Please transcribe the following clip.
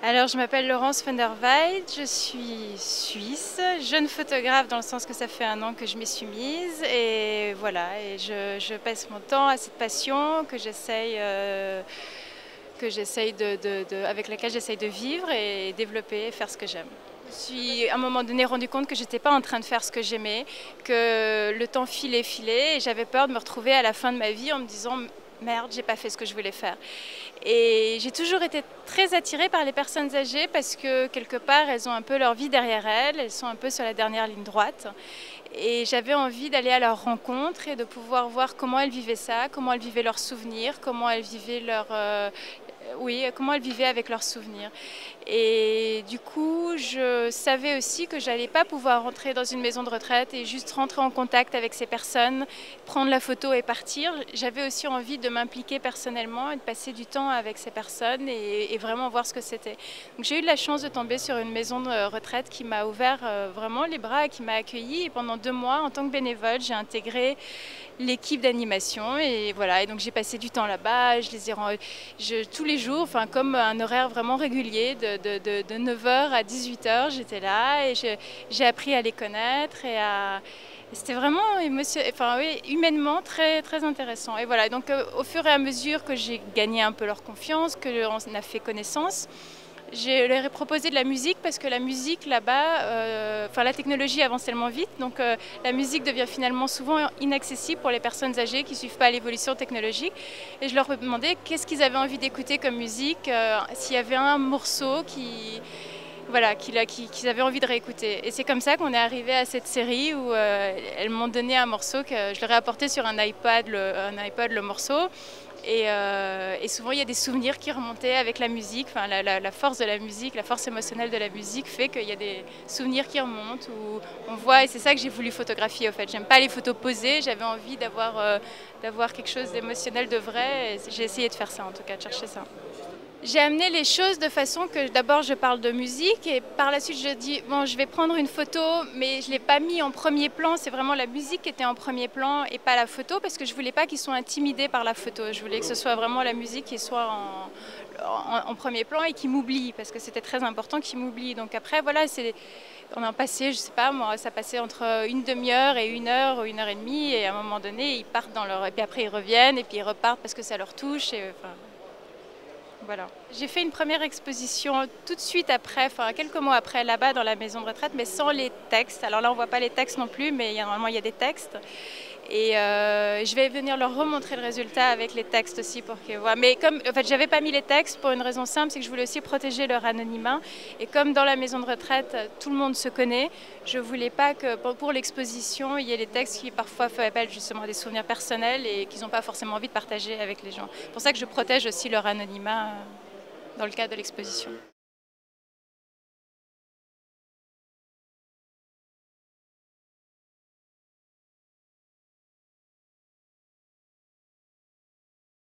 Alors, je m'appelle Laurence van der Weijdt, je suis suisse, jeune photographe dans le sens que ça fait 1 an que je m'y suis mise et voilà, et je passe mon temps à cette passion avec laquelle j'essaye de vivre et développer et faire ce que j'aime. Je me suis à un moment donné rendu compte que j'étais pas en train de faire ce que j'aimais, que le temps filait et j'avais peur de me retrouver à la fin de ma vie en me disant merde, j'ai pas fait ce que je voulais faire. Et j'ai toujours été très attirée par les personnes âgées parce que quelque part elles ont un peu leur vie derrière elles sont un peu sur la dernière ligne droite. Et j'avais envie d'aller à leur rencontre et de pouvoir voir comment elles vivaient ça, comment elles vivaient leurs souvenirs, comment elles vivaient comment elles vivaient avec leurs souvenirs. Et du coup, je savais aussi que j'allais pas pouvoir rentrer dans une maison de retraite et juste rentrer en contact avec ces personnes, prendre la photo et partir. J'avais aussi envie de m'impliquer personnellement et de passer du temps avec ces personnes et vraiment voir ce que c'était. Donc j'ai eu de la chance de tomber sur une maison de retraite qui m'a ouvert vraiment les bras et qui m'a accueillie. Et pendant 2 mois, en tant que bénévole, j'ai intégré l'équipe d'animation et voilà. Et donc j'ai passé du temps là-bas. Tous les jours, enfin comme un horaire vraiment régulier de 9h à 18h, j'étais là et j'ai appris à les connaître c'était vraiment humainement très, très intéressant. Et voilà, donc au fur et à mesure que j'ai gagné un peu leur confiance, qu'on a fait connaissance, je leur ai proposé de la musique parce que la musique là-bas, la technologie avance tellement vite, donc la musique devient finalement souvent inaccessible pour les personnes âgées qui ne suivent pas l'évolution technologique. Et je leur ai demandé qu'est-ce qu'ils avaient envie d'écouter comme musique, s'il y avait un morceau qu'ils avaient envie de réécouter. Et c'est comme ça qu'on est arrivé à cette série où elles m'ont donné un morceau que je leur ai apporté sur un iPad le morceau. Et souvent il y a des souvenirs qui remontaient avec la musique, enfin, la force de la musique, la force émotionnelle de la musique fait qu'il y a des souvenirs qui remontent où on voit, et c'est ça que j'ai voulu photographier au fait. J'aime pas les photos posées, j'avais envie d'avoir quelque chose d'émotionnel, de vrai, et j'ai essayé de faire ça en tout cas, de chercher ça. J'ai amené les choses de façon que d'abord je parle de musique et par la suite je dis bon, je vais prendre une photo, mais je ne l'ai pas mis en premier plan, c'est vraiment la musique qui était en premier plan et pas la photo parce que je ne voulais pas qu'ils soient intimidés par la photo. Je voulais que ce soit vraiment la musique qui soit en premier plan et qui m'oublie parce que c'était très important qu'ils m'oublient. Donc après voilà, on a passé, je sais pas moi, ça passait entre une demi-heure et 1 heure ou 1 heure et demie et à un moment donné ils partent et puis après ils reviennent et puis ils repartent parce que ça leur touche voilà. J'ai fait une première exposition tout de suite après, quelques mois après, là-bas dans la maison de retraite, mais sans les textes. Alors là, on ne voit pas les textes non plus, mais normalement, il y a des textes. Et je vais venir leur remontrer le résultat avec les textes aussi pour qu'ils voient. Mais comme en fait, j'avais pas mis les textes pour une raison simple, c'est que je voulais aussi protéger leur anonymat. Et comme dans la maison de retraite, tout le monde se connaît, je voulais pas que pour l'exposition, il y ait les textes qui parfois font appel justement à des souvenirs personnels et qu'ils n'ont pas forcément envie de partager avec les gens. C'est pour ça que je protège aussi leur anonymat dans le cadre de l'exposition.